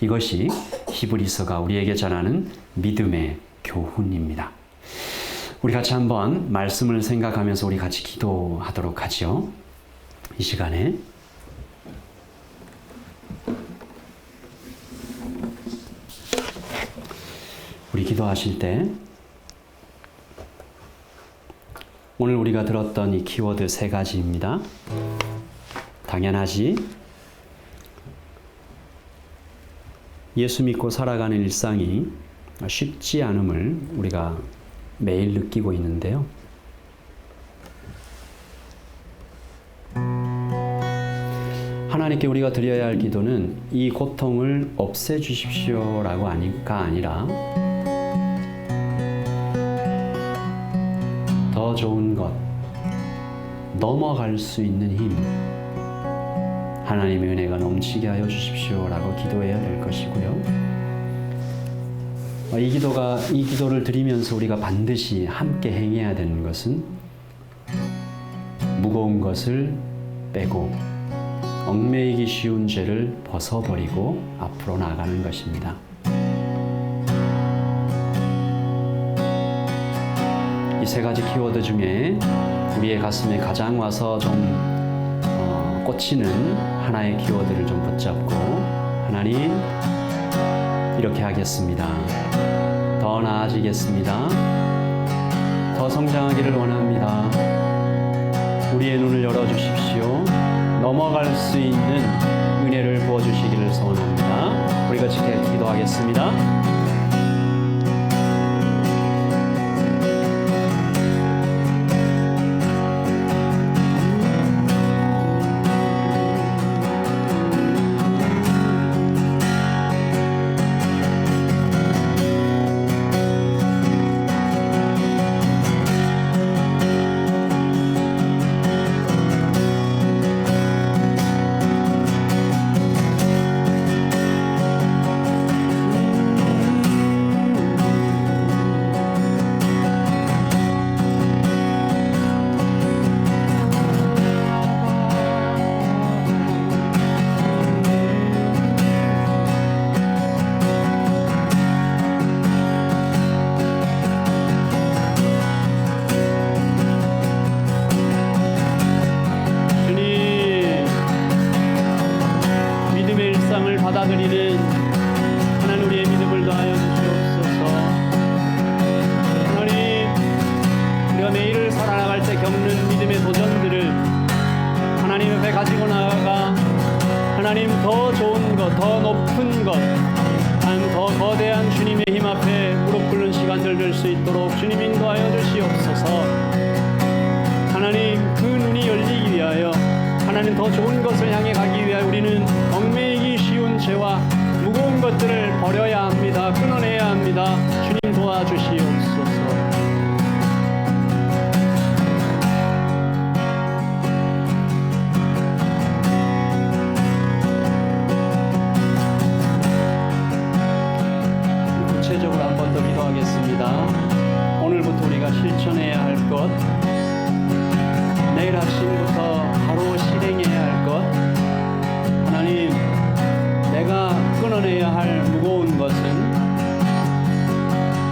이것이 히브리서가 우리에게 전하는 믿음의 교훈입니다. 우리 같이 한번 말씀을 생각하면서 우리 같이 기도하도록 하죠. 이 시간에 우리 기도하실 때 오늘 우리가 들었던 이 키워드 3가지입니다. 당연하지. 예수 믿고 살아가는 일상이 쉽지 않음을 우리가 매일 느끼고 있는데요. 하나님께 우리가 드려야 할 기도는 이 고통을 없애주십시오라고 아니라 더 좋은 것, 넘어갈 수 있는 힘, 하나님의 은혜가 넘치게 하여 주십시오라고 기도해야 될 것이고요. 이 기도를 드리면서 우리가 반드시 함께 행해야 되는 것은 무거운 것을 빼고 얽매이기 쉬운 죄를 벗어버리고 앞으로 나아가는 것입니다. 이 세 가지 키워드 중에 우리의 가슴에 가장 와서 좀 꽂히는 하나의 키워드를 좀 붙잡고, 하나님, 이렇게 하겠습니다. 더 나아지겠습니다. 더 성장하기를 원합니다. 우리의 눈을 열어주십시오. 넘어갈 수 있는 은혜를 부어주시기를 소원합니다. 우리 같이 기도하겠습니다. 받아들이는 하나님, 우리의 믿음을 더하여 주시옵소서. 하나님, 우리가 매일을 살아나갈 때 겪는 믿음의 도전들을 하나님 앞에 가지고 나아가 하나님 더 좋은 것, 더 높은 것, 더 거대한 주님의 힘 앞에 무릎 꿇는 시간들 될 수 있도록 주님 인도하여 주시옵소서. 하나님, 그 눈이 열리기 위하여 하나님 더 좋은 것을 향해 가기 위하여 우리는 얽매이기 쉬운 죄와 무거운 것들을 버려야 합니다. 끊어내야 합니다. 주님 도와주시옵소서. 구체적으로 한 번 더 기도하겠습니다. 오늘부터 우리가 실천해야 할 것, 내일 아침부터 바로 실행해야 할 것, 하나님, 내가 끊어내야 할 무거운 것은,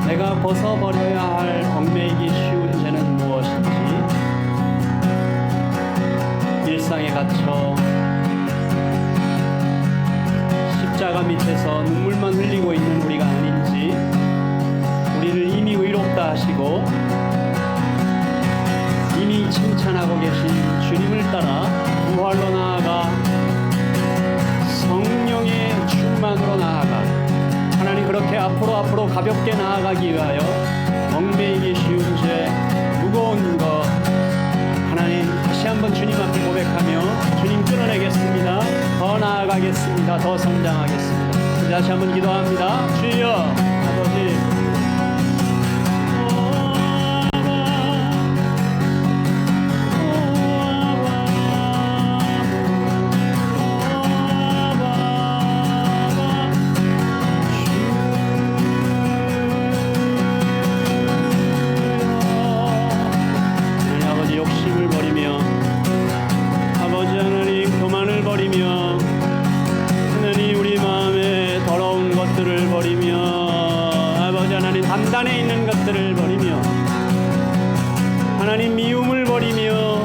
내가 벗어버려야 할 얽매이기 쉬운 죄는 무엇인지, 일상에 갇혀 십자가 밑에서 눈물만 흘리고 있는 우리가 아닌지, 우리를 이미 의롭다 하시고 이미 칭찬하고 계신 주님을 따라 부활로 나아가 성령의 충만으로 나아가 하나님, 그렇게 앞으로 가볍게 나아가기 위하여 얽매이기 쉬운 죄, 무거운 것, 하나님 다시 한번 주님 앞에 고백하며 주님 끊어내겠습니다. 더 나아가겠습니다. 더 성장하겠습니다. 다시 한번 기도합니다. 주여, 아버지, 욕심을 버리며, 아버지 하나님 교만을 버리며, 하나님 우리 마음에 더러운 것들을 버리며, 아버지 하나님 단단해 있는 것들을 버리며, 하나님 미움을 버리며,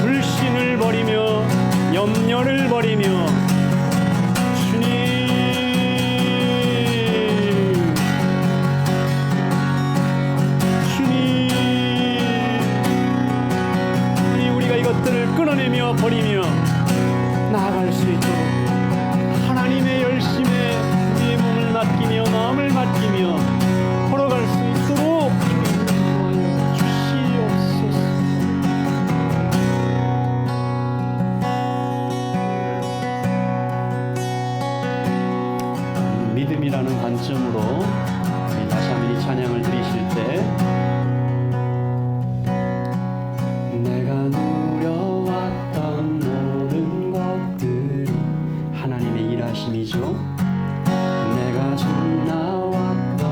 불신을 버리며, 염려를 버리며, 이것들을 끊어내며 버리며 나아갈 수 있도록 하나님의 열심에 우리의 몸을 맡기며 마음을 맡기며 걸어갈 수 있도록 주님 주시옵소서. 믿음이라는 관점으로 다시 한번 이 찬양을 드리실 때, 하나님의 일하심이죠. 내가 지나왔던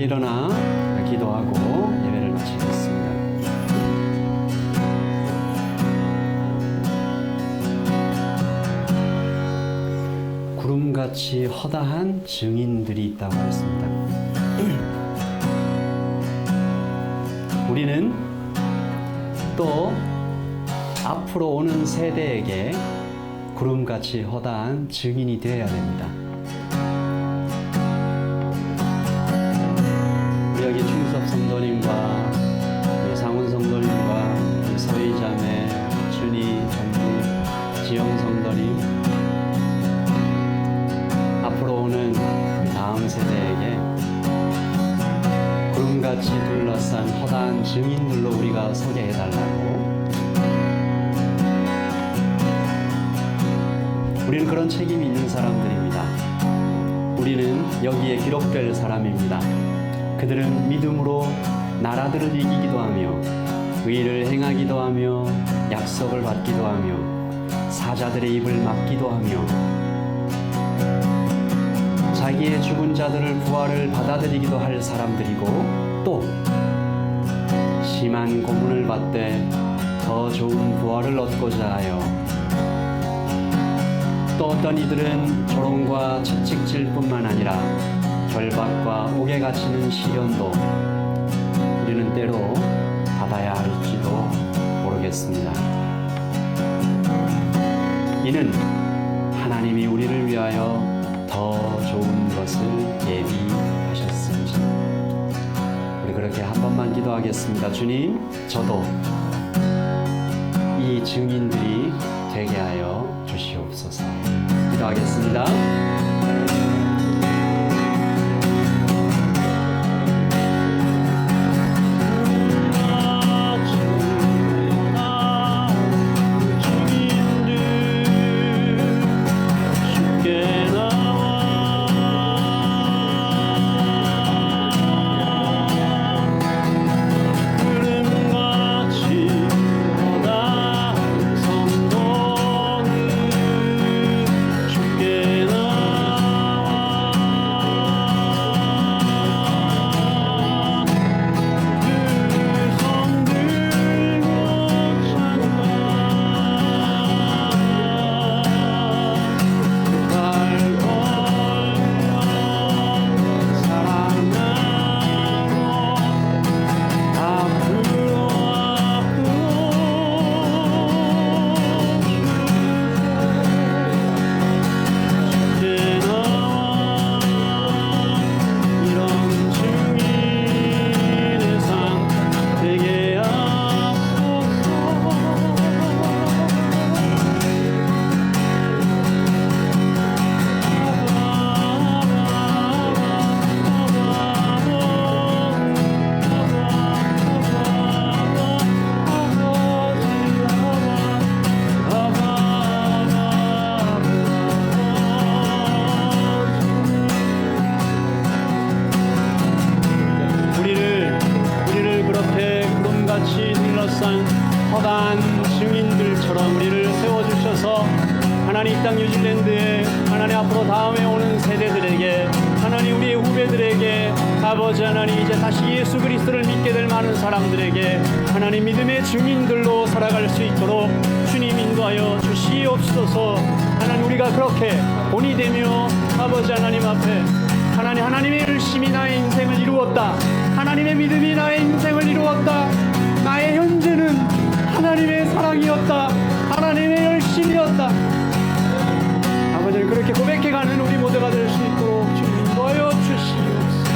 일어나 기도하고 예배를 마치겠습니다. 구름같이 허다한 증인들이 있다고 했습니다. 우리는 또 앞으로 오는 세대에게 구름같이 허다한 증인이 되어야 됩니다. 우리 여기 충섭 성도님과 우리 상훈 성도님과 우리 서희 자매, 준희, 정기, 지영 성도님, 앞으로 오는 다음 세대에게 구름같이 둘러싼 허다한 증인들로 우리가 서게 해달라고. 우리는 그런 책임이 있는 사람들입니다. 우리는 여기에 기록될 사람입니다. 그들은 믿음으로 나라들을 이기기도 하며 의를 행하기도 하며 약속을 받기도 하며 사자들의 입을 막기도 하며 자기의 죽은 자들을 부활을 받아들이기도 할 사람들이고, 또 심한 고문을 받되 더 좋은 부활을 얻고자 하여, 또 어떤 이들은 조롱과 채찍질 뿐만 아니라 결박과 옥에 갇히는 시련도 우리는 때로 받아야 할지도 모르겠습니다. 이는 하나님이 우리를 위하여 더 좋은 것을 예비하셨습니다. 우리 그렇게 한 번만 기도하겠습니다. 주님, 저도 이 증인들이 되게 하여 주시옵소서. 기도하겠습니다. 허다한 증인들처럼 우리를 세워주셔서 하나님 이 땅 뉴질랜드에 하나님 앞으로 다음에 오는 세대들에게 하나님 우리의 후배들에게 아버지 하나님 이제 다시 예수 그리스도를 믿게 될 많은 사람들에게 하나님 믿음의 증인들로 살아갈 수 있도록 주님 인도하여 주시옵소서. 하나님 우리가 그렇게 본이 되며 아버지 하나님 앞에 하나님의 열심이 나의 인생을 이루었다. 하나님의 믿음이 나의 인생을 이루었다. 나의 현재는 하나님의 사랑이었다. 하나님의 열심이었다. 아버지를 그렇게 고백해가는 우리 모두가 될 수 있도록 주님 인도하여 주시옵소서.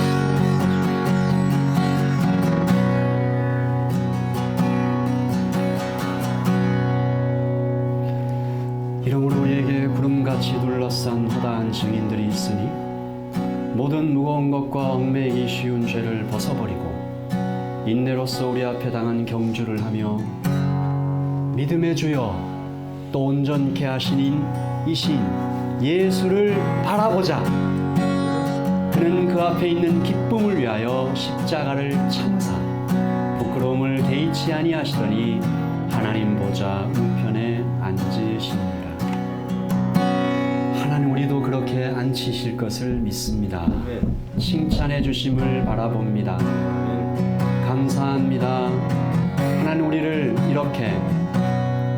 이러므로 우리에게 구름같이 둘러싼 허다한 증인들이 있으니 모든 무거운 것과 얽매이기 쉬운 죄를 벗어버리고 인내로서 우리 앞에 당한 경주를 하며 믿음의 주여 또 온전케 하시는 이신 예수를 바라보자. 그는 그 앞에 있는 기쁨을 위하여 십자가를 참사 부끄러움을 개의치 아니하시더니 하나님 보좌 우편에 앉으시니라. 하나님 우리도 그렇게 곁에 앉히실 것을 믿습니다. 칭찬해 주심을 바라봅니다. 감사합니다. 하나님, 우리를 이렇게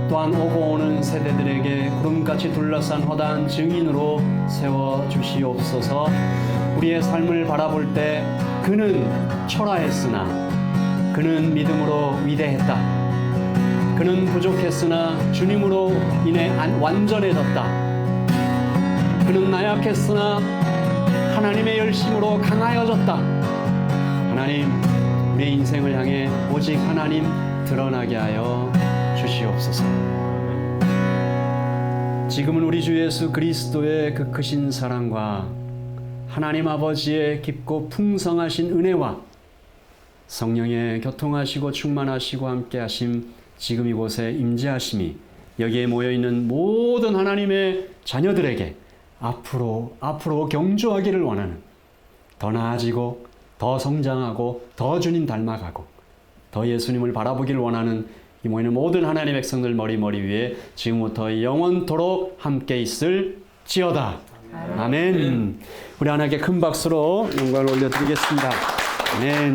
또한 오고 오는 세대들에게 구름같이 둘러싼 허다한 증인으로 세워 주시옵소서. 우리의 삶을 바라볼 때 그는 초라했으나 그는 믿음으로 위대했다. 그는 부족했으나 주님으로 인해 완전해졌다. 그는 나약했으나 하나님의 열심으로 강하여졌다. 하나님, 우리의 인생을 향해 오직 하나님 드러나게 하여 주시옵소서. 지금은 우리 주 예수 그리스도의 그 크신 사랑과 하나님 아버지의 깊고 풍성하신 은혜와 성령의 교통하시고 충만하시고 함께하심, 지금 이곳에 임재하심이 여기에 모여있는 모든 하나님의 자녀들에게 앞으로 경주하기를 원하는, 더 나아지고 더 성장하고 더 주님 닮아가고 더 예수님을 바라보기를 원하는 이 모이는 모든 하나님의 백성들 머리 위에 지금부터 영원토록 함께 있을지어다. 아멘. 우리 하나님께 큰 박수로 영광을 올려드리겠습니다. 아멘.